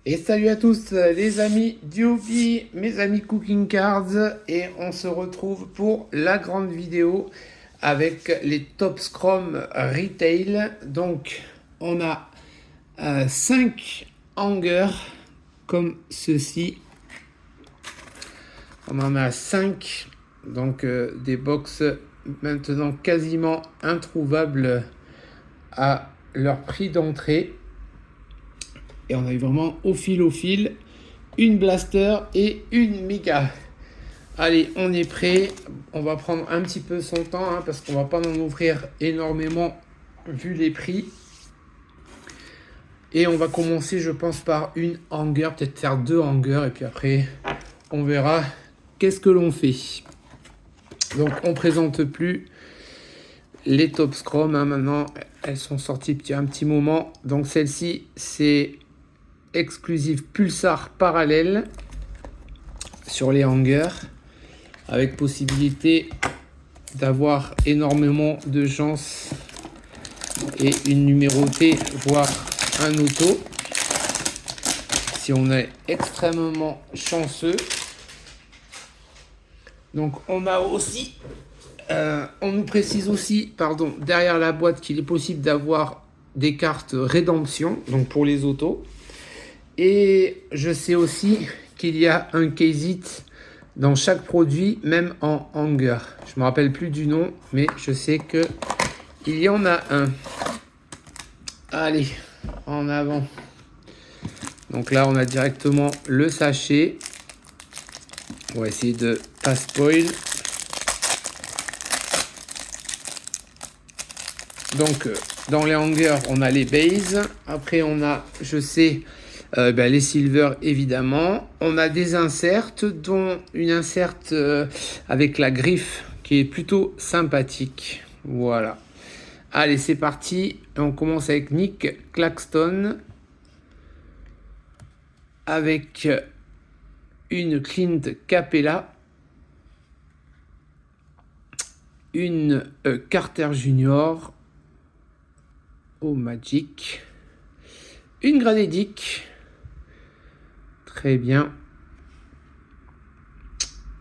Et salut à tous les amis du hobby, mes amis Cooking Cards, et on se retrouve pour la grande vidéo avec les Top Scrum Retail. Donc on a 5 hangers comme ceci. On en a 5, donc des box maintenant quasiment introuvables à leur prix d'entrée. Et on a eu vraiment au fil, une blaster et une méga. Allez, on est prêt. On va prendre un petit peu son temps parce qu'on va pas en ouvrir énormément vu les prix. Et on va commencer, je pense, par une hanger, peut-être faire 2 hangers. Et puis après, on verra qu'est-ce que l'on fait. Donc, on présente plus les Top Scrum. Maintenant, elles sont sorties depuis un petit moment. Donc, celle-ci, c'est exclusive Pulsar parallèle sur les hangers, avec possibilité d'avoir énormément de chance et une numérotée, voire un auto si on est extrêmement chanceux. Donc on a aussi on nous précise aussi derrière la boîte qu'il est possible d'avoir des cartes rédemption, donc pour les autos. Et je sais aussi qu'il y a un case-it dans chaque produit, même en hanger. Je ne me rappelle plus du nom, mais je sais que il y en a un. Allez, en avant. Donc là, on a directement le sachet. On va essayer de pas spoil. Donc, dans les hangers, on a les bases. Après, on a, je sais, les silver évidemment. On a des inserts, dont une insert avec la griffe qui est plutôt sympathique. Voilà. Allez, c'est parti. On commence avec Nick Claxton avec une Clint Capella, une Carter Junior au Magic, une Gradedick. Très bien.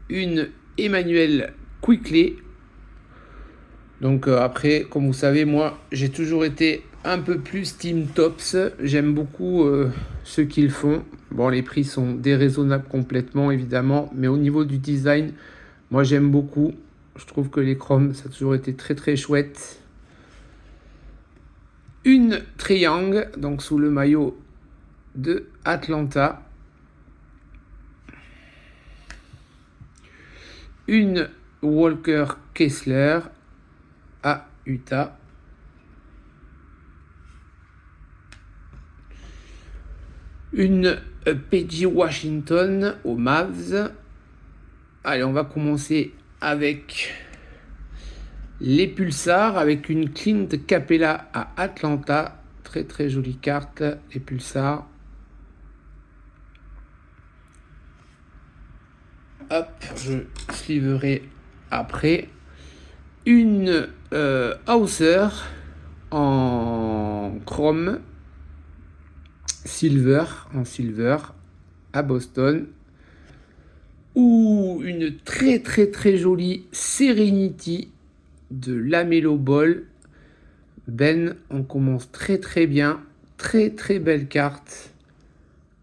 Une Emmanuel Quickley. Donc après, comme vous savez, moi, j'ai toujours été un peu plus Team Tops. J'aime beaucoup ce qu'ils font. Bon, les prix sont déraisonnables complètement, évidemment. Mais au niveau du design, moi, j'aime beaucoup. Je trouve que les chromes, ça a toujours été très, très chouette. Une Triangle, donc sous le maillot de Atlanta. Une Walker Kessler à Utah. Une PG Washington aux Mavs. Allez, on va commencer avec les Pulsars, avec une Clint Capella à Atlanta. Très très jolie carte, les Pulsars. Hop, je sliverai après. Une Hauser en chrome silver, en silver à Boston. Ou une très très très jolie Serenity de Lamelo Ball. Ben, on commence très très bien. Très très belle carte.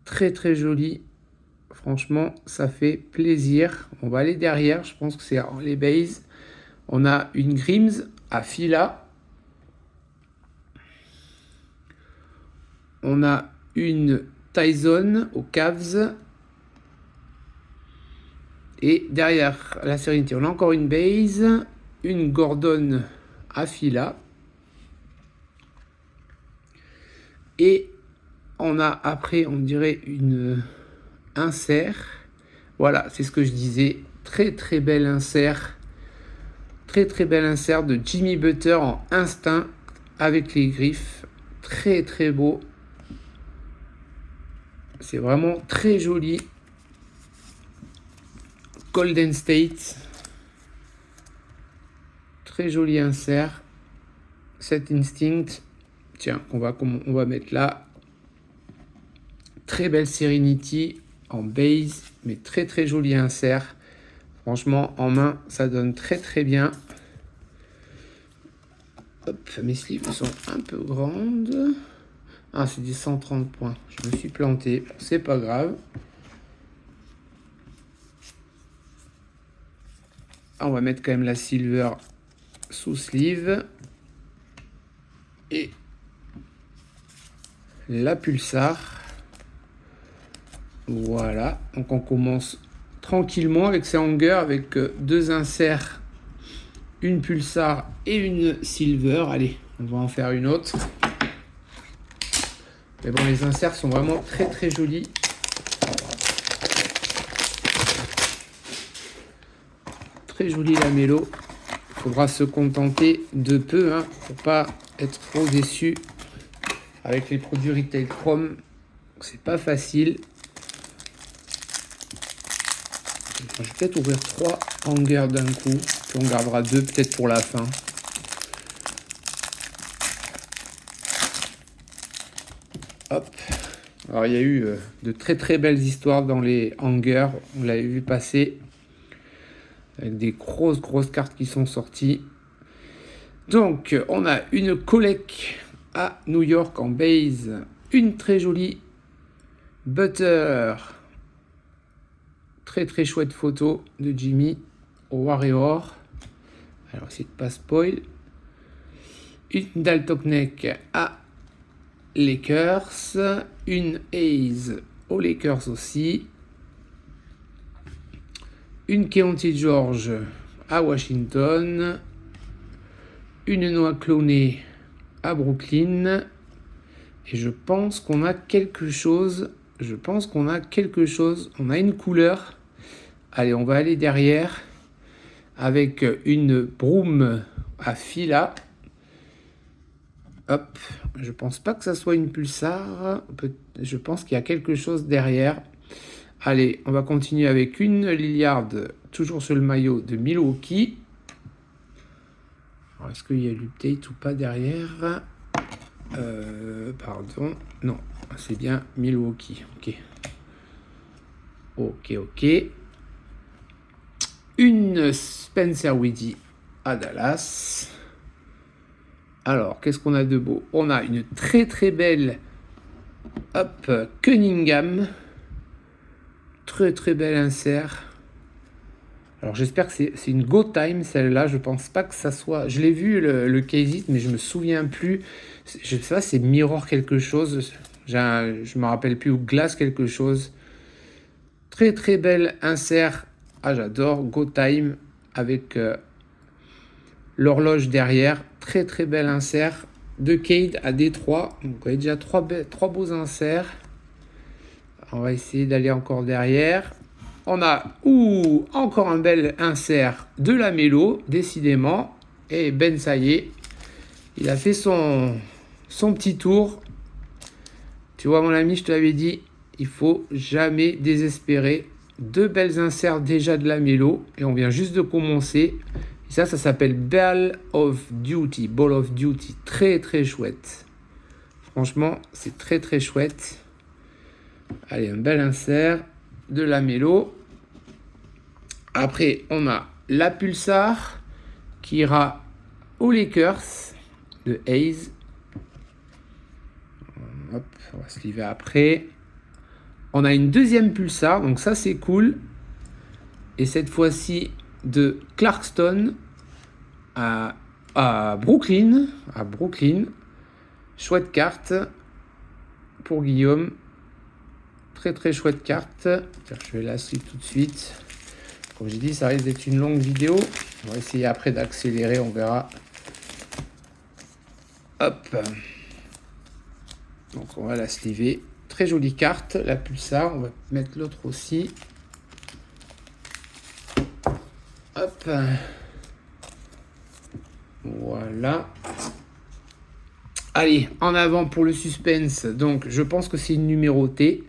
Très très jolie. Franchement, ça fait plaisir. On va aller derrière. Je pense que c'est les bases. On a une Grims à Fila. On a une Tyson aux Cavs. Et derrière la Serenity, on a encore une base. Une Gordon à Fila. Et on a après, on dirait, une insert. Voilà, c'est ce que je disais. Très très belle insert. Très très belle insert de Jimmy Butler en instinct avec les griffes. Très très beau. C'est vraiment très joli. Golden State. Très joli insert. Cet instinct. Tiens, on va mettre là. très belle Serenity en base, mais très très joli insert. Franchement, en main, ça donne très très bien. Hop, mes sleeves sont un peu grandes. Ah, c'est des 130 points. Je me suis planté. C'est pas grave. Ah, on va mettre quand même la silver sous sleeve. Et la pulsar. Voilà. Donc on commence tranquillement avec ces hangers, avec deux inserts, une pulsar et une silver. Allez, on va en faire une autre. Mais bon, les inserts sont vraiment très très jolis. Très joli lamello. Il faudra se contenter de peu, hein, pour pas être trop déçu avec les produits Retail Chrome. C'est pas facile. Je vais peut-être ouvrir 3 hangers d'un coup. Puis on gardera 2 peut-être pour la fin. Hop. Alors il y a eu de très très belles histoires dans les hangers. On l'avait vu passer. Avec des grosses cartes qui sont sorties. Donc on a une collecte à New York en base. Une très jolie Butter. Très très chouette photo de Jimmy au Warrior. Alors essayer de pas spoil. Une Daltoknek à Lakers. Une Ace aux Lakers aussi. Une Keontae George à Washington. Une Noah Clowney à Brooklyn. Et je pense qu'on a quelque chose. On a une couleur. Allez, on va aller derrière avec une Broom à Fila. Hop, je pense pas que ça soit une pulsar. Je pense qu'il y a quelque chose derrière. Allez, on va continuer avec une Lillard, toujours sur le maillot de Milwaukee. Alors, est-ce qu'il y a l'update ou pas derrière? Pardon, non, c'est bien Milwaukee. Ok. Une Spencer Widdy à Dallas. Alors, qu'est-ce qu'on a de beau? On a une très très belle Cunningham. Très très belle insert. Alors j'espère que c'est une Go Time celle-là. Je pense pas que ça soit... Je l'ai vu le case it, mais je me souviens plus. Je sais pas, c'est Mirror quelque chose. Je me rappelle plus, ou Glace quelque chose. Très très belle insert. Ah, j'adore. Go Time avec l'horloge derrière. Très très belle insert de Cade à Détroit. Donc vous voyez déjà trois beaux inserts. On va essayer d'aller encore derrière. On a encore un bel insert de Lamelo, décidément. Et Ben, ça y est, il a fait son petit tour. Tu vois, mon ami, je te l'avais dit, il faut jamais désespérer. 2 belles inserts déjà de Lamelo. Et on vient juste de commencer. Et ça s'appelle Ball of Duty. Très, très chouette. Franchement, c'est très, très chouette. Allez, un bel insert de Lamelo. Après, on a la Pulsar qui ira aux Lakers de Hayes. Hop, on va se livrer après. On a une deuxième Pulsar, donc ça c'est cool. Et cette fois-ci de Clarkston à Brooklyn. Chouette carte pour Guillaume. Très très chouette carte. Je vais la suivre tout de suite. Comme j'ai dit, ça risque d'être une longue vidéo. On va essayer après d'accélérer, on verra. Hop. Donc on va la sliver. Très jolie carte, la Pulsar. On va mettre l'autre aussi. Hop. Voilà. Allez, en avant pour le suspense. Donc je pense que c'est une numérotée.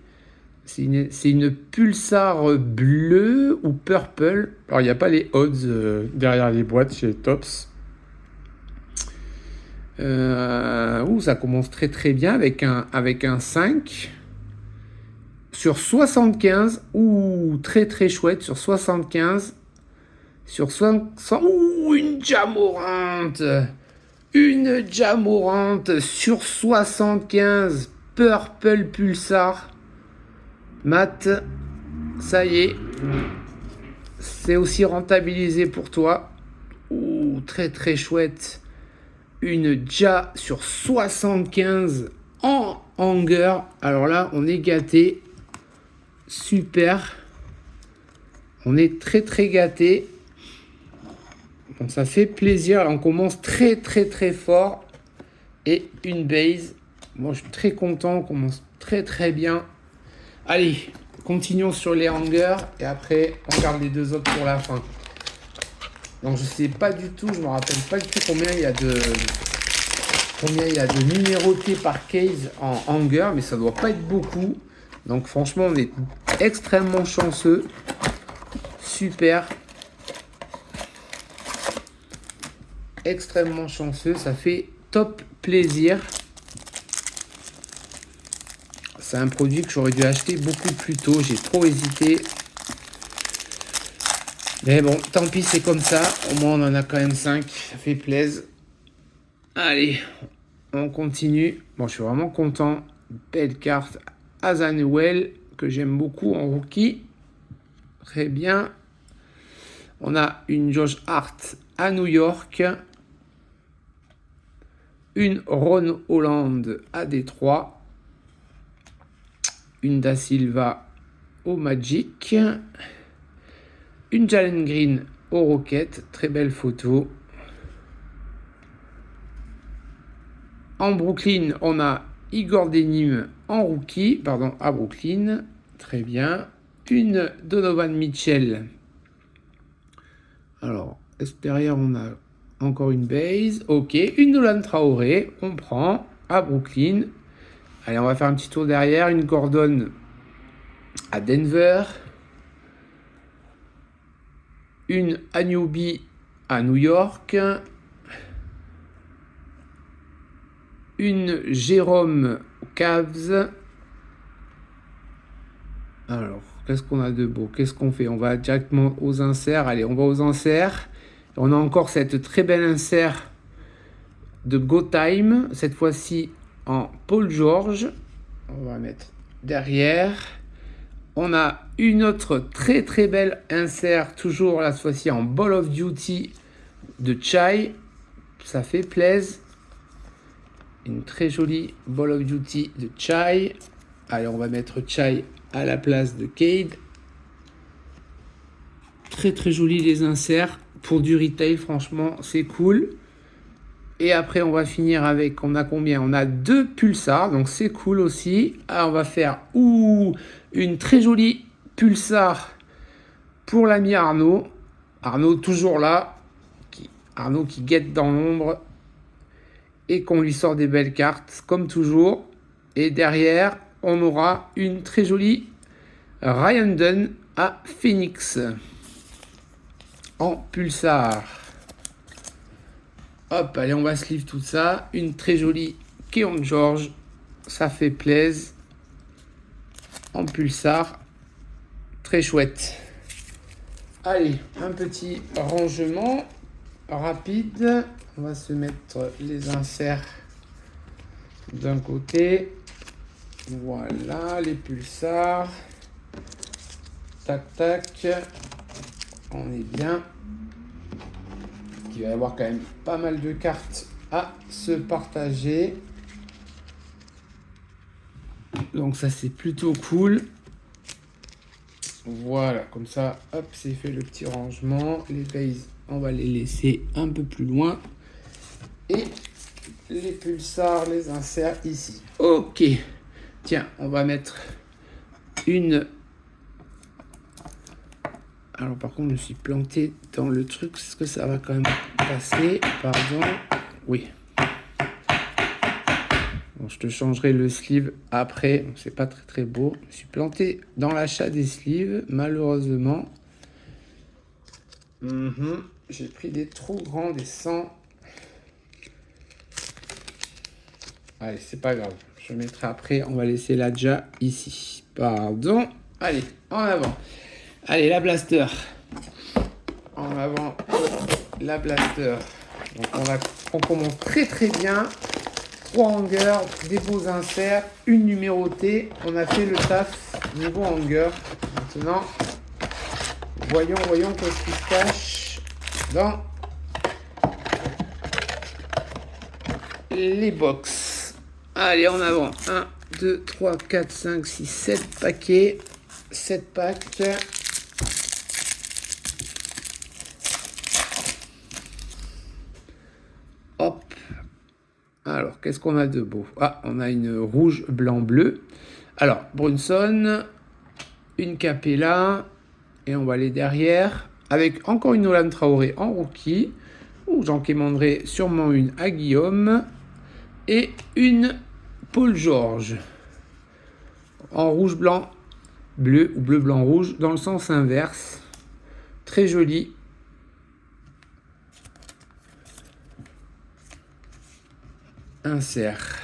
C'est une Pulsar bleue ou purple. Alors, il n'y a pas les odds derrière les boîtes chez Tops. Ça commence très très bien avec un 5. sur 75. Ouh, très très chouette sur 75. Sur 500. Ouh, une Jamorant. Une Jamorant sur 75. Purple Pulsar. Matt, ça y est. C'est aussi rentabilisé pour toi. Ouh, très très chouette. Une Ja sur 75 en hanger. Alors là, on est gâté. Super. On est très très gâté. Donc ça fait plaisir. Là, on commence très très très fort. Et une base. Moi, je suis très content. On commence très très bien. Allez, continuons sur les hangers. Et après, on garde les deux autres pour la fin. Donc je sais pas du tout. Je me rappelle pas du tout combien il y a de numérotés par case en hanger. Mais ça doit pas être beaucoup. Donc franchement, on est extrêmement chanceux. Super. Extrêmement chanceux. Ça fait top plaisir. C'est un produit que j'aurais dû acheter beaucoup plus tôt. J'ai trop hésité. Mais bon, tant pis, c'est comme ça. Au moins, on en a quand même 5. Ça fait plaisir. Allez, on continue. Bon, je suis vraiment content. Belle carte. Azanuel, que j'aime beaucoup en rookie. Très bien. On a une Josh Hart à New York. Une Ron Holland à Détroit. Une Da Silva au Magic. Une Jalen Green au Rocket. Très belle photo. En Brooklyn, on a Igor Denim en rookie. Pardon, à Brooklyn. Très bien. Une Donovan Mitchell. Alors, derrière, on a encore une base. Ok, une Nolan Traoré. On prend à Brooklyn. Allez, on va faire un petit tour derrière. Une Gordon à Denver. Une Anunoby à New York. Une Jérôme aux Cavs. Alors, qu'est-ce qu'on a de beau? Qu'est-ce qu'on fait? On va directement aux inserts. Allez, on va aux inserts. On a encore cette très belle insert de Go Time. Cette fois-ci en Paul George. On va mettre derrière. On a une autre très très belle insert. Toujours là, cette fois-ci en Ball of Duty de Chai. Ça fait plaisir. Une très jolie Ball of Duty de Chai. Allez, on va mettre Chai à la place de Cade. Très très joli les inserts. Pour du retail, franchement, c'est cool. Et après, on va finir avec, on a combien? On a 2 pulsars, donc c'est cool aussi. Ah, on va faire une très jolie pulsar pour l'ami Arnaud. Arnaud toujours là. Arnaud qui guette dans l'ombre. Et qu'on lui sort des belles cartes, comme toujours. Et derrière, on aura une très jolie Ryan Dunn à Phoenix. En pulsar. Hop, allez, on va sleeve tout ça. Une très jolie Keon George. Ça fait plaisir. En pulsar. Très chouette. Allez, un petit rangement rapide. On va se mettre les inserts d'un côté. Voilà, les pulsars. Tac, tac. On est bien. Il va y avoir quand même pas mal de cartes à se partager. Donc ça, c'est plutôt cool. Voilà, comme ça, hop, c'est fait le petit rangement. Les bases, on va les laisser un peu plus loin. Et les pulsars, les inserts ici. Ok. Tiens, on va mettre une... Alors par contre, je me suis planté dans le truc. Est-ce que ça va quand même passer? Pardon. Oui. Bon, je te changerai le sleeve après. C'est pas très très beau. Je me suis planté dans l'achat des sleeves, malheureusement. J'ai pris des trop grands, des 100. Allez, c'est pas grave. Je mettrai après, on va laisser l'Adja ici. Pardon. Allez, en avant. Allez, la blaster. En avant, la blaster. Donc on commence très très bien. 3 hangers, des beaux inserts, une numérotée. On a fait le taf niveau hanger. Maintenant, voyons qu'est-ce qui se cache dans les box. Allez, en avant. 1, 2, 3, 4, 5, 6, 7 paquets. 7 packs. Hop. Alors, qu'est-ce qu'on a de beau? Ah, on a une rouge, blanc, bleu. Alors, Brunson, une Capella, et on va aller derrière, avec encore une Nolan Traoré en rookie, ou j'en commanderai sûrement une à Guillaume, et une Paul George, en rouge, blanc, bleu, ou bleu, blanc, rouge, dans le sens inverse. Très joli. Insert.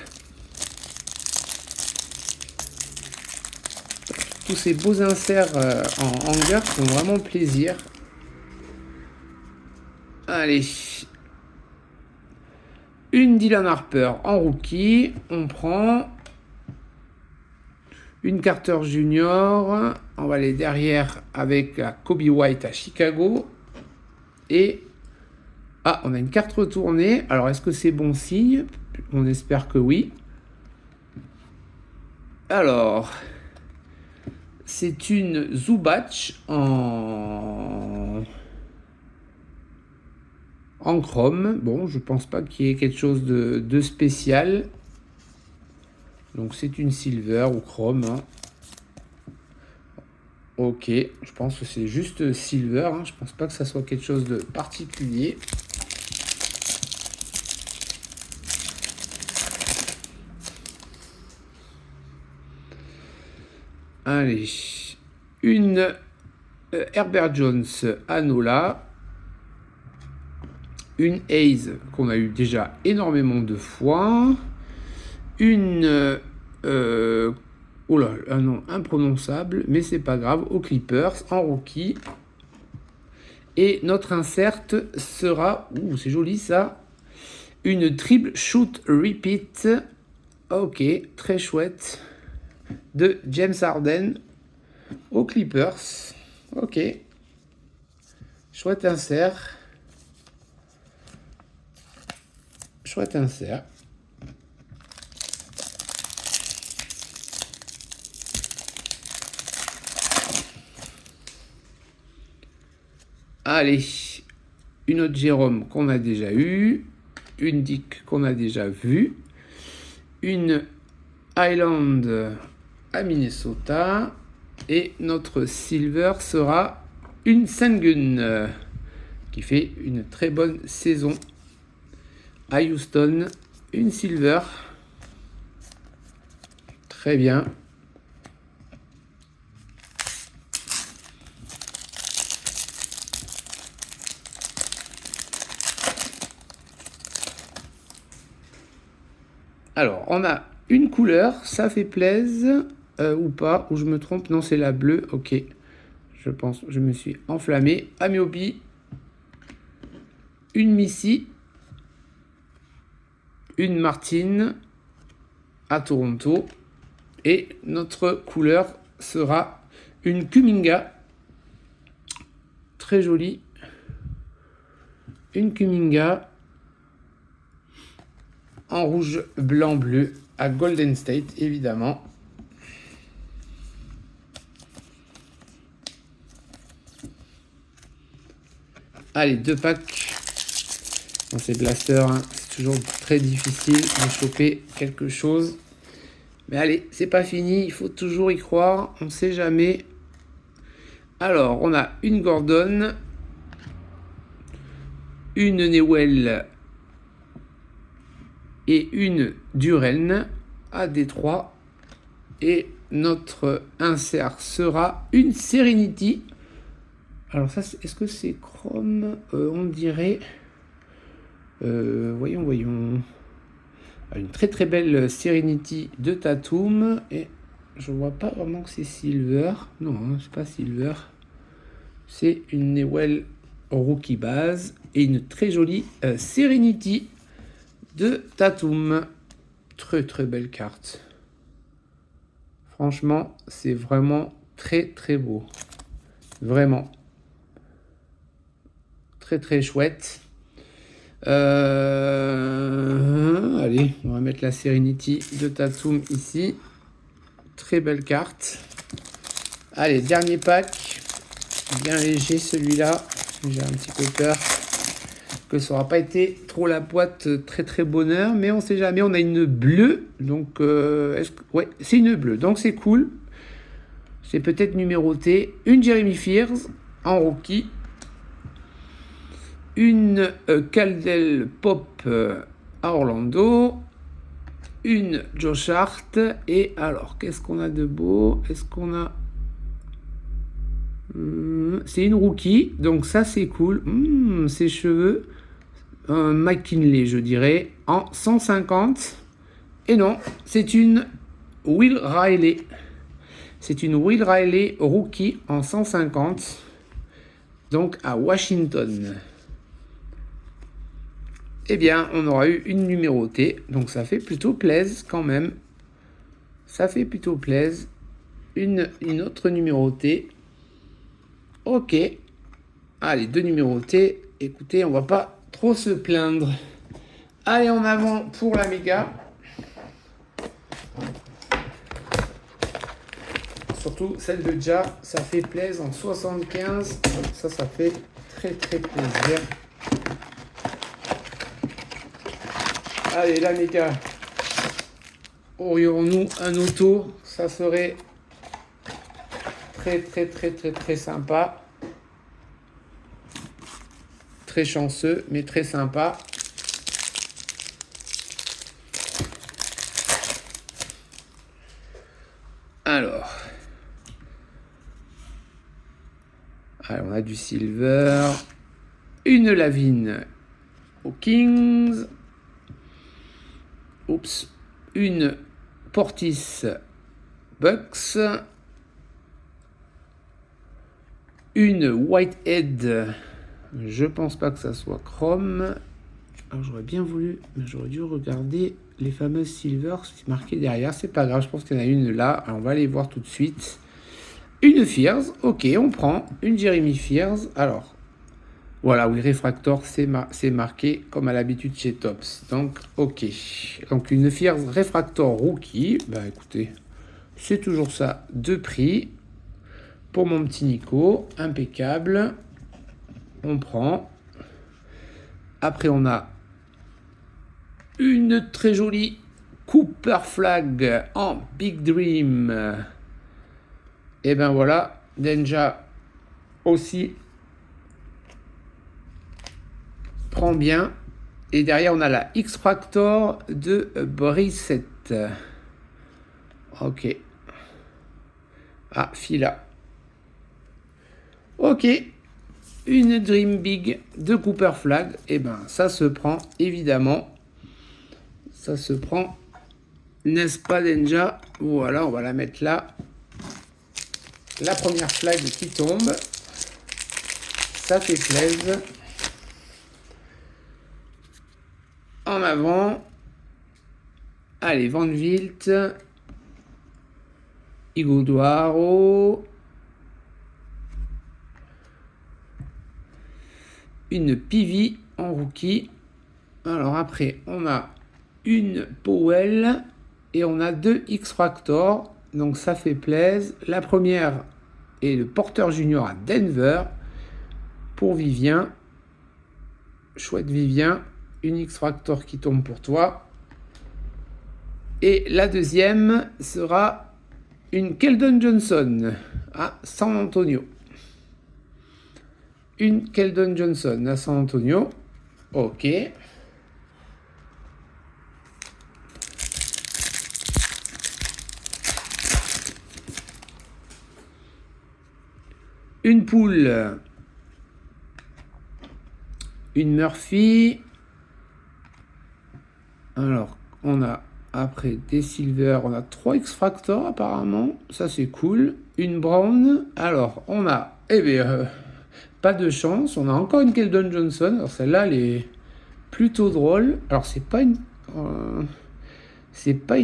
Tous ces beaux inserts en hanger font vraiment plaisir. Allez. Une Dylan Harper en rookie. On prend une Carter Junior. On va aller derrière avec la Kobe White à Chicago. Et on a une carte retournée. Alors, est-ce que c'est bon signe? On espère que oui. Alors, c'est une Zubac en chrome. Bon, je pense pas qu'il y ait quelque chose de spécial. Donc, c'est une silver ou chrome. Hein. Ok, je pense que c'est juste silver. Hein. Je pense pas que ça soit quelque chose de particulier. Allez, une Herbert Jones Anola, une Hayes qu'on a eu déjà énormément de fois, une oh là, un nom imprononçable, mais c'est pas grave, aux Clippers en rookie. Et notre insert sera, c'est joli ça, une triple shoot repeat. Ok, très chouette. De James Harden aux Clippers. Ok. Chouette insert. Chouette insert. Allez. Une autre Jérôme qu'on a déjà eu. Une Dick qu'on a déjà vue. Une Highland à Minnesota. Et notre silver sera une Sengun qui fait une très bonne saison à Houston. Une silver. Très bien. Alors, on a une couleur, ça fait plaisir, ou pas, ou je me trompe, non, c'est la bleue, ok. Je pense, je me suis enflammé. Ameobi, une Missy, une Martine à Toronto, et notre couleur sera une Kuminga, très jolie, une Kuminga en rouge, blanc, bleu, à Golden State, évidemment. Allez, 2 packs dans ces blasters. Hein. C'est toujours très difficile de choper quelque chose. Mais allez, c'est pas fini. Il faut toujours y croire. On ne sait jamais. Alors, on a une Gordon, une Newell et une Duren à Détroit. Et notre insert sera une Serenity. Alors ça, est-ce que c'est chrome? On dirait... voyons. Une très très belle Serenity de Tatum. Et je vois pas vraiment que c'est Silver. Non, hein, c'est pas Silver. C'est une Newell Rookie base. Et une très jolie Serenity de Tatum. Très très belle carte. Franchement, c'est vraiment très très beau. Vraiment. Très très chouette. Allez, on va mettre la Serenity de Tatum ici. Très belle carte. Allez, dernier pack. Bien léger celui-là. J'ai un petit peu peur que ça n'aura pas été trop la boîte très très bonheur. Mais on sait jamais. On a une bleue. Donc, ouais, c'est une bleue. Donc c'est cool. C'est peut-être numéroté. Une Jeremy Fears en rookie. Une Caldwell Pop à Orlando, une Josh Hart, et alors, qu'est-ce qu'on a de beau? Est-ce qu'on a... c'est une rookie, donc ça c'est cool. Ses cheveux, McKinley je dirais, en 150. Et non, c'est une Will Riley. C'est une Will Riley rookie en 150, donc à Washington. Eh bien, on aura eu une numérotée, donc ça fait plutôt plaisir quand même. Ça fait plutôt plaisir. Une autre numérotée. Ok. Allez, 2 numérotées. Écoutez, on va pas trop se plaindre. Allez, en avant pour la méga. Surtout celle de Ja, ça fait plaisir en 75. Ça fait très très plaisir. Allez, la méga. Aurions-nous un auto? Ça serait très très très très très sympa. Très chanceux, mais très sympa. Alors. Allez, on a du silver. Une Lavine aux Kings. Oups. Une Portis Bucks. Une Whitehead. Je pense pas que ça soit chrome. Alors j'aurais bien voulu, mais j'aurais dû regarder les fameuses silver, c'est marqué derrière. C'est pas grave, je pense qu'il y en a une là. Alors on va aller voir tout de suite. Une Fears, ok, on prend une Jeremy Fears. Alors, voilà, oui, Refractor, c'est marqué comme à l'habitude chez Topps. Donc, ok. Donc, une Fears Refractor Rookie. Bah, écoutez, c'est toujours ça de prix. Pour mon petit Nico, impeccable. On prend. Après, on a une très jolie Cooper Flag en Big Dream. Et ben voilà, Denja aussi prend bien. Et derrière, on a la X-Fractor de Brissette. Ok. Ah, Fila. Ok. Une Dream Big de Cooper Flag. Et ben, ça se prend, évidemment. Ça se prend. N'est-ce pas, Denja? Voilà, on va la mettre là. La première flag qui tombe. Ça fait plaisir. En avant. Allez, Van Wilt. Iguodaro. Une Pivi en rookie. Alors après, on a une Powell et on a 2 X-Fractor. Donc ça fait plaisir. La première est le Porter Junior à Denver pour Vivien. Chouette Vivien. Une X-Fractor qui tombe pour toi. Et la deuxième sera une Keldon Johnson à San Antonio. Une Keldon Johnson à San Antonio. Ok. Une poule. Une Murphy. Alors, On a après des silver, on a 3 X-Fractor apparemment, ça c'est cool. Une brown, alors on a, pas de chance, on a encore une Keldon Johnson, alors celle-là elle est plutôt drôle. Alors c'est pas une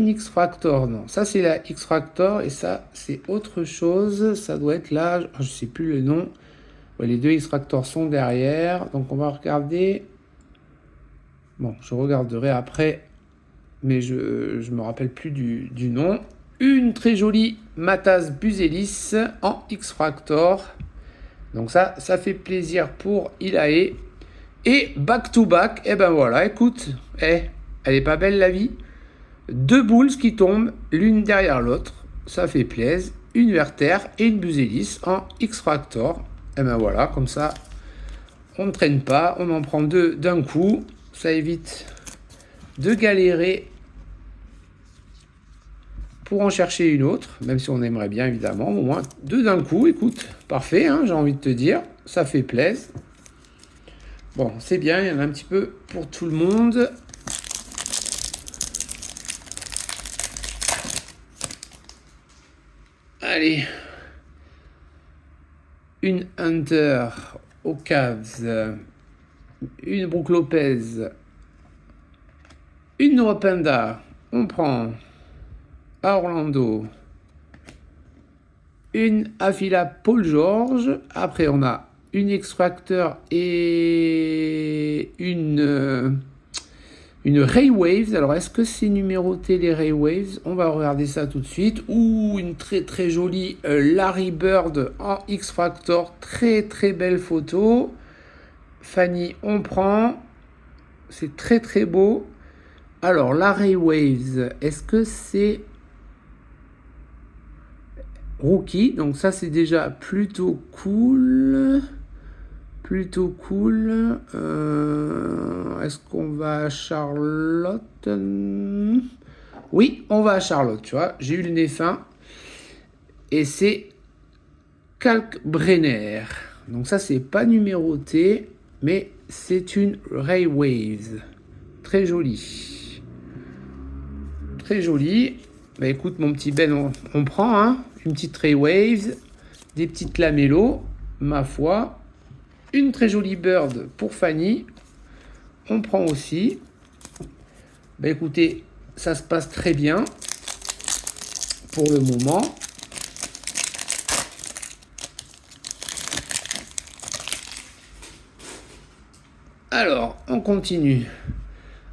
X-Fractor, non, ça c'est la X-Fractor et ça c'est autre chose, ça doit être là, je sais plus le nom. Ouais, les deux X-Fractors sont derrière, donc on va regarder. Bon, je regarderai après, mais je me rappelle plus du nom. Une très jolie Matas Buzelis en X-Fractor. Donc ça fait plaisir pour Ilae. Et back to back, et ben voilà, écoute, elle est pas belle la vie. 2 Bulls qui tombent l'une derrière l'autre, ça fait plaisir. Une Werther et une Buzelis en X-Fractor. Et ben voilà, comme ça, on ne traîne pas, on en prend 2 d'un coup. Ça évite de galérer pour en chercher une autre, même si on aimerait bien évidemment, au moins 2 d'un coup, écoute, parfait, hein, j'ai envie de te dire, ça fait plaisir. Bon, c'est bien, il y en a un petit peu pour tout le monde. Allez, une Hunter aux Cavs, une Brook Lopez, une Noah Panda, on prend à Orlando, une Avila Paul George, après on a une X-Fractor et une Ray Waves. Alors est-ce que c'est numéroté les Ray Waves? On va regarder ça tout de suite. Ouh, une très très jolie Larry Bird en X-Fractor, très très belle photo. Fanny, on prend, c'est très très beau. Alors la Ray Waves, est-ce que c'est rookie? Donc ça c'est déjà plutôt cool. Plutôt cool. Est-ce qu'on va à Charlotte? Oui, on va à Charlotte, tu vois. J'ai eu le nez fin. Et c'est Kalkbrenner. Donc ça, c'est pas numéroté, mais c'est une Ray Waves. Très jolie. Très jolie. Bah écoute, mon petit Ben, on prend, hein. Une petite Ray Waves, des petites lamellos, ma foi. Une très jolie Bird pour Fanny. On prend aussi. Bah écoutez, ça se passe très bien pour le moment. Alors, on continue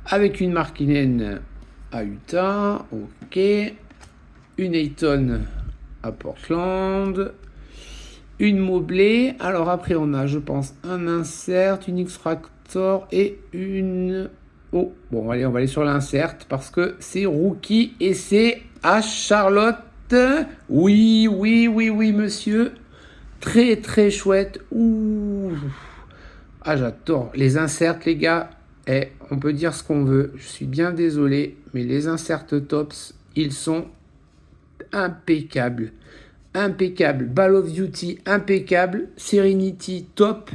avec une Markkinen à Utah. Ok. Une Ayton à Portland. Une Mobley. Alors après, on a, je pense, un insert, une X-Fractor et une... Oh, bon, allez, on va aller sur l'insert parce que c'est rookie et c'est à Charlotte. Oui, oui, oui, oui, monsieur. Très, très chouette. Ouh. Ah, j'adore. Les inserts, les gars, on peut dire ce qu'on veut. Je suis bien désolé, mais les inserts tops, ils sont impeccables. Impeccable, Ball of Duty impeccable, Serenity top,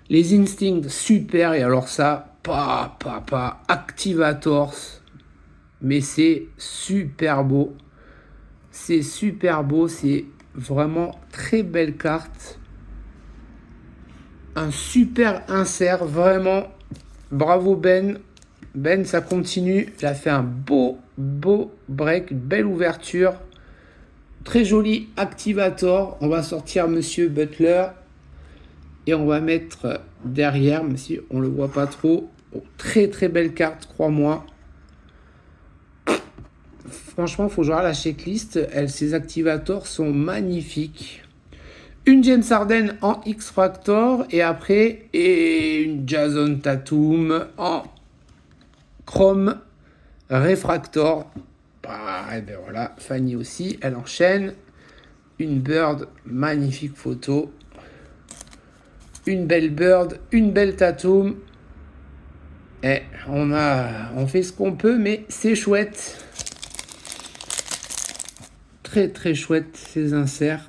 les Instincts super, et alors ça, Activators, mais c'est super beau, c'est vraiment très belle carte, un super insert, vraiment, bravo Ben, ça continue, il a fait un beau break, belle ouverture. Très joli Activator. On va sortir Monsieur Butler. Et on va mettre derrière, même si on ne le voit pas trop. Oh, très très belle carte, crois-moi. Franchement, il faut jouer à la checklist. Ces Activators sont magnifiques. Une James Harden en X-Fractor. Et après, une Jason Tatum en Chrome Refractor. Et ben voilà, Fanny aussi, elle enchaîne. Une Bird, magnifique photo. Une belle Bird, une belle Tatum. Et on fait ce qu'on peut, mais c'est chouette. Très très chouette ces inserts.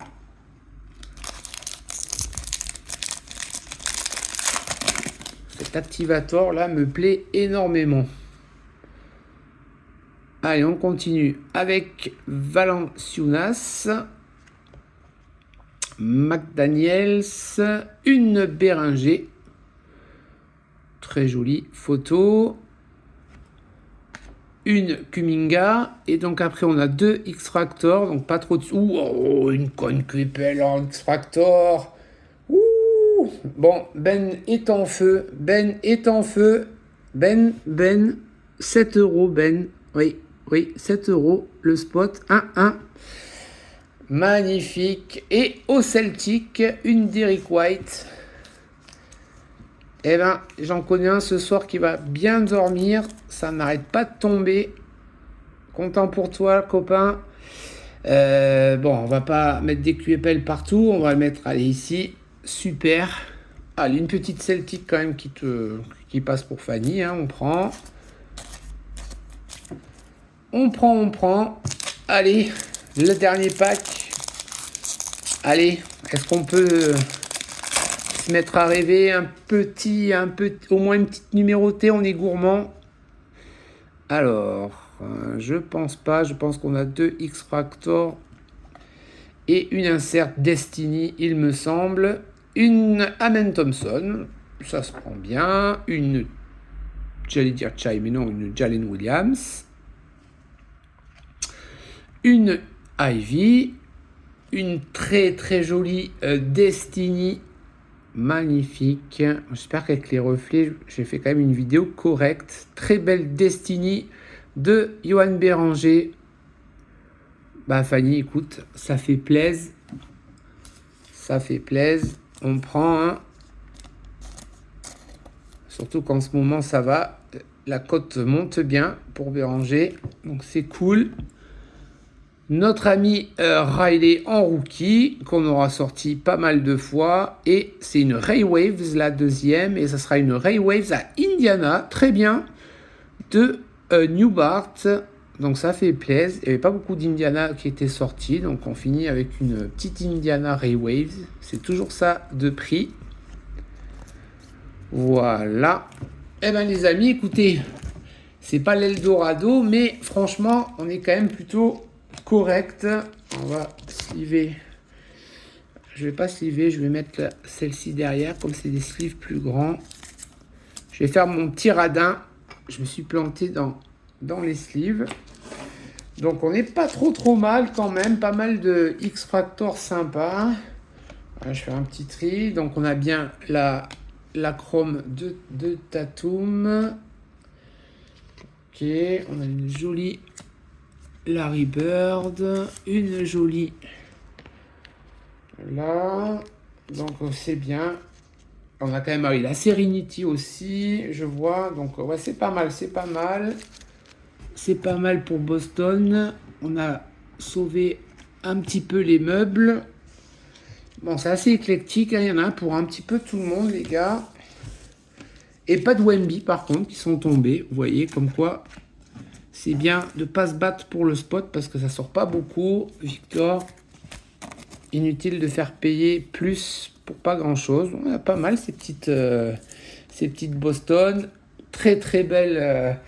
Cet Activator là me plaît énormément. Allez, on continue avec Valanciunas, McDaniels, une Bérenger. Très jolie photo. Une Kuminga. Et donc après, on a 2 X-Fractor. Donc pas trop de... Oh, une Conquipel en X-Fractor. Ouh. Bon, Ben est en feu. Ben est en feu. Ben, 7 €, Ben. Oui, 7 € le spot. 1-1. Magnifique. Et au Celtic, une Derrick White. Eh ben, j'en connais un ce soir qui va bien dormir. Ça n'arrête pas de tomber. Content pour toi, copain. Bon, on va pas mettre des QPL partout. On va le mettre, allez, ici. Super. Allez, une petite Celtic quand même qui passe pour Fanny. Hein, on prend. On prend. Allez, le dernier pack. Allez, est-ce qu'on peut se mettre à rêver au moins une petite numérotée, on est gourmand. Alors, je pense pas, je pense qu'on a 2 X-Fractor et une insert Destiny, il me semble. Une Amen Thompson, ça se prend bien. Une, j'allais dire Chai, mais non, une Jalen Williams. Une Ivy. Une très très jolie Destiny. Magnifique. J'espère qu'avec les reflets, j'ai fait quand même une vidéo correcte. Très belle Destiny de Johan Bérenger. Bah Fanny, écoute, ça fait plaisir. Ça fait plaisir. On prend un. Surtout qu'en ce moment, ça va. La cote monte bien pour Bérenger. Donc c'est cool. Notre ami Riley en rookie, qu'on aura sorti pas mal de fois. Et c'est une Ray Waves, la deuxième. Et ça sera une Ray Waves à Indiana. Très bien. De Newbart. Donc ça fait plaisir. Il n'y avait pas beaucoup d'Indiana qui étaient sortis. Donc on finit avec une petite Indiana Ray Waves. C'est toujours ça de prix. Voilà. Eh bien les amis, écoutez. C'est pas l'Eldorado. Mais franchement, on est quand même plutôt... correct. On va sliver. Je vais pas sliver, je vais mettre celle-ci derrière comme c'est des sleeves plus grands. Je vais faire mon petit radin. Je me suis planté dans les sleeves. Donc on n'est pas trop mal quand même. Pas mal de X-Fractor sympa. Voilà, je fais un petit tri. Donc on a bien la chrome de Tatum. Ok, on a une jolie Larry Bird, une jolie là, donc c'est bien. On a quand même la Serenity aussi, je vois, donc ouais, c'est pas mal, c'est pas mal pour Boston. On a sauvé un petit peu les meubles. Bon, c'est assez éclectique, hein. Il y en a un pour un petit peu tout le monde, les gars. Et pas de Wemby par contre qui sont tombés, vous voyez, comme quoi. C'est bien de ne pas se battre pour le spot parce que ça sort pas beaucoup. Victor, inutile de faire payer plus pour pas grand chose. On a pas mal ces petites Boston. Très très belle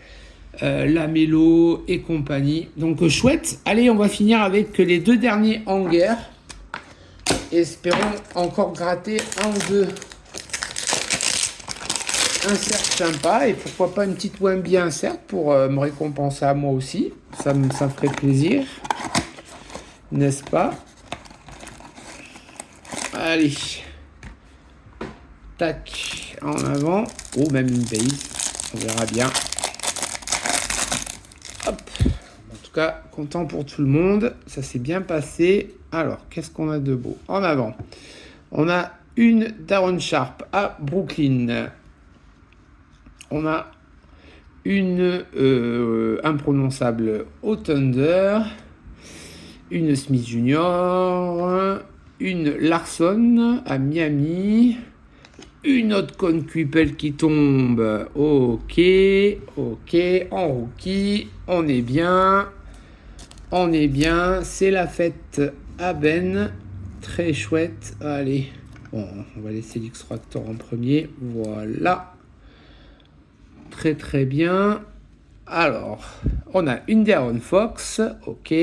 Lamelo et compagnie. Donc chouette. Allez, on va finir avec les 2 derniers hangers. Espérons encore gratter un ou deux insert sympa et pourquoi pas une petite Wemby insert pour me récompenser à moi aussi. Ça ferait plaisir, n'est-ce pas? Allez, tac, en avant, ou même une base, on verra bien. Hop, en tout cas, content pour tout le monde, ça s'est bien passé. Alors, qu'est-ce qu'on a de beau? En avant, on a une Daron Sharp à Brooklyn. On a une imprononçable au Thunder, une Smith Junior, une Larson à Miami, une autre Conquipel qui tombe. Ok, en rookie, on est bien, c'est la fête à Ben, très chouette. Allez, bon, on va laisser l'X-Fractor en premier, voilà. Très très bien. Alors, on a une Darren Fox, ok.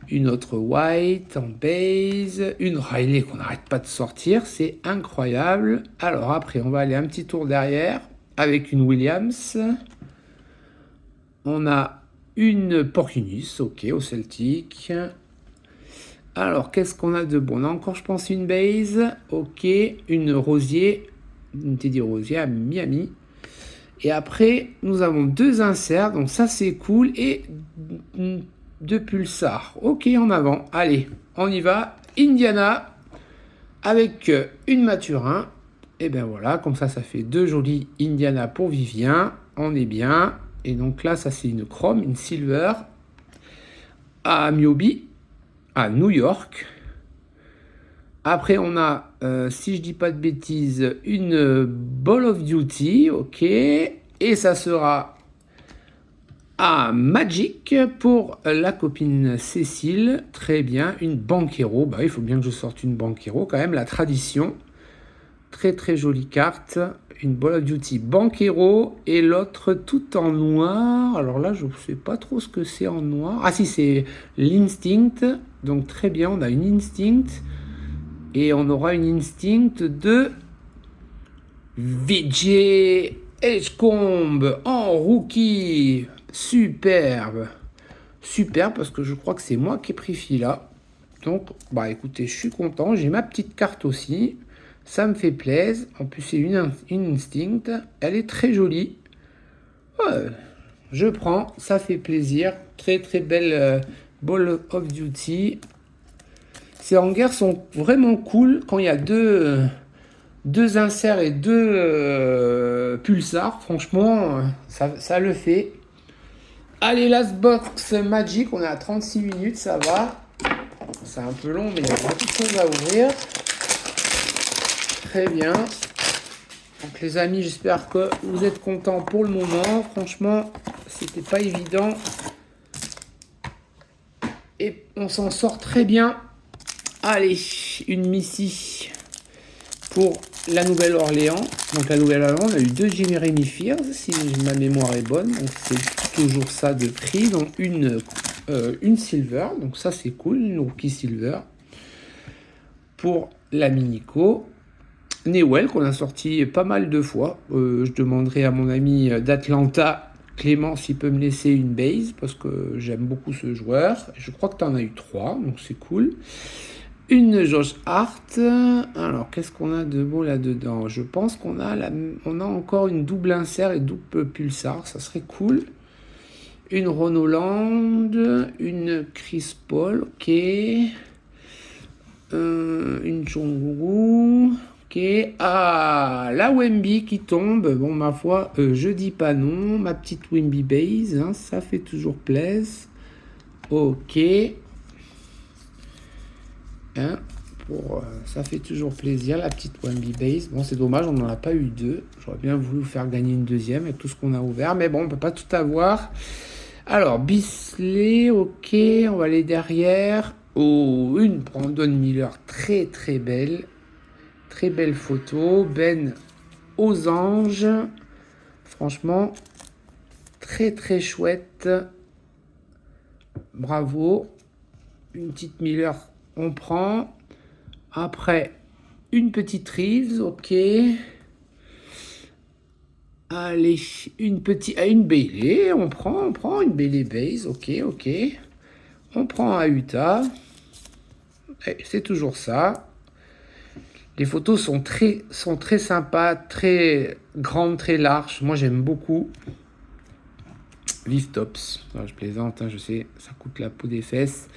Une autre White en base. Une Riley qu'on n'arrête pas de sortir, c'est incroyable. Alors après, on va aller un petit tour derrière avec une Williams. On a une Porcinis, ok, au Celtic. Alors, qu'est-ce qu'on a de bon? On a encore, je pense, une base, ok. Une Rosier, une Teddy Rosier à Miami. Et après, nous avons deux inserts, donc ça c'est cool. Et deux pulsars. Ok, en avant. Allez, on y va. Indiana avec une Maturin. Et ben voilà, comme ça fait deux jolis Indiana pour Vivien. On est bien. Et donc là, ça c'est une chrome, une silver. À Myobi, à New York. Après, on a, si je dis pas de bêtises, une Ball of Duty, ok. Et ça sera à Magic pour la copine Cécile. Très bien, une Banquero. Bah, il faut bien que je sorte une Banquero quand même, la tradition. Très très jolie carte. Une Ball of Duty Banquero et l'autre tout en noir. Alors là, je ne sais pas trop ce que c'est en noir. Ah si, c'est l'Instinct. Donc très bien, on a une Instinct. Et on aura une Instinct de VJ Edgecombe en rookie. Superbe. Superbe parce que je crois que c'est moi qui ai pris Fila. Donc, bah écoutez, je suis content. J'ai ma petite carte aussi. Ça me fait plaisir. En plus, c'est une Instinct. Elle est très jolie. Ouais, je prends. Ça fait plaisir. Très très belle Ball of Duty. Ces hangers sont vraiment cool quand il y a deux inserts et deux pulsars. Franchement, ça le fait. Allez, last box Magic. On est à 36 minutes. Ça va. C'est un peu long, mais il y a beaucoup de choses à ouvrir. Très bien. Donc les amis, j'espère que vous êtes contents pour le moment. Franchement, c'était pas évident. Et on s'en sort très bien. Allez, une Missy pour la Nouvelle-Orléans. Donc la Nouvelle-Orléans, on a eu deux Jeremy Fears, si ma mémoire est bonne. Donc c'est toujours ça de prix. Donc une Silver. Donc ça c'est cool, une Rookie Silver. Pour la Minico. Newell qu'on a sorti pas mal de fois. Je demanderai à mon ami d'Atlanta, Clément, s'il peut me laisser une base parce que j'aime beaucoup ce joueur. Je crois que tu en as eu 3, donc c'est cool. Une Josh Hart. Alors, qu'est-ce qu'on a de beau là-dedans? Je pense qu'on a, on a encore une double insert et double pulsar. Ça serait cool. Une Ron Holland. Une Chris Paul. Ok. Une Jonguru. Ok. Ah, la Wemby qui tombe. Bon, ma foi, je dis pas non. Ma petite Wemby base. Hein, ça fait toujours plaisir. Ok. Hein, ça fait toujours plaisir, la petite Wemby base. Bon, c'est dommage, on n'en a pas eu deux. J'aurais bien voulu vous faire gagner une deuxième avec tout ce qu'on a ouvert. Mais bon, on peut pas tout avoir. Alors, Bisley, ok. On va aller derrière. Oh, une Brandon Miller très très belle. Très belle photo. Ben aux anges. Franchement, très très chouette. Bravo. Une petite Miller, on prend. Après, une petite Reeves, ok. Allez, une Bailey, on prend une Bailey base, ok. On prend un Utah. C'est toujours ça. Les photos sont très sympas, très grandes, très larges. Moi, j'aime beaucoup. Lift Tops. Je plaisante, hein, je sais, ça coûte la peau des fesses.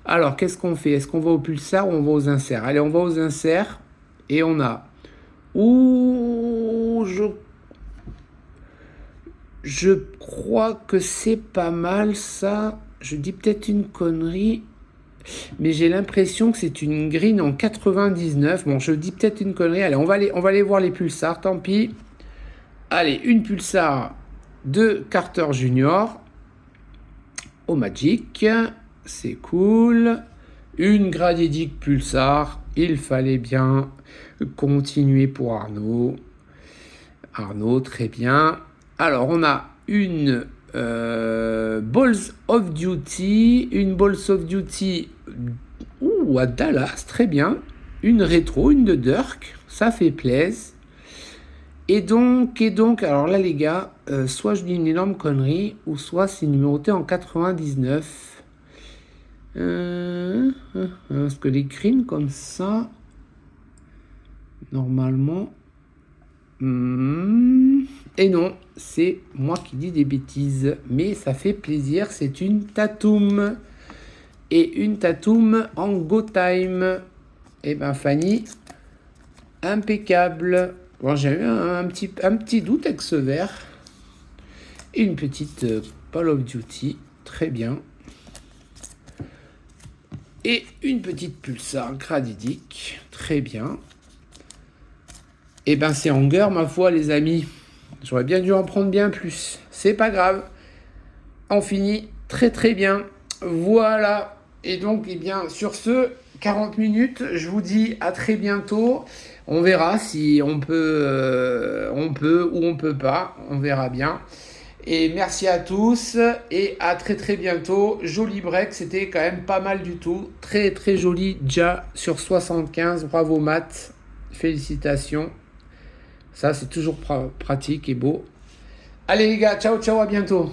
Alors, qu'est-ce qu'on fait? Est-ce qu'on va au pulsar ou on va aux inserts? Allez, on va aux inserts. Et on a... Ouh, je crois que c'est pas mal, ça. Je dis peut-être une connerie. Mais j'ai l'impression que c'est une green en 99. Bon, je dis peut-être une connerie. Allez, on va aller voir les pulsars, tant pis. Allez, une pulsar de Carter Junior au Magic. C'est cool. Une Gradidic pulsar. Il fallait bien continuer pour Arnaud. Arnaud, très bien. Alors, on a une Balls of Duty. Une Balls of Duty à Dallas, très bien. Une rétro, une de Dirk, ça fait plaisir. Et donc, alors là les gars, soit je dis une énorme connerie, ou soit c'est numéroté en 99. Parce que les crines comme ça, normalement... Et non, c'est moi qui dis des bêtises, mais ça fait plaisir, c'est une Tatum. Et une Tatum en Go Time. Et ben Fanny, impeccable. Bon, j'ai eu un petit doute avec ce verre. Une petite Call of Duty, très bien. Et une petite Pulsar Gradidic, très bien. Et ben c'est Hanger, ma foi, les amis. J'aurais bien dû en prendre bien plus. C'est pas grave. On finit très très bien. Voilà. Et donc, eh bien, sur ce, 40 minutes, je vous dis à très bientôt. On verra si on peut ou on peut pas. On verra bien. Et merci à tous et à très très bientôt. Joli break, c'était quand même pas mal du tout. Très très joli déjà sur 75. Bravo Matt. Félicitations. Ça, c'est toujours pratique et beau. Allez les gars, ciao ciao, à bientôt.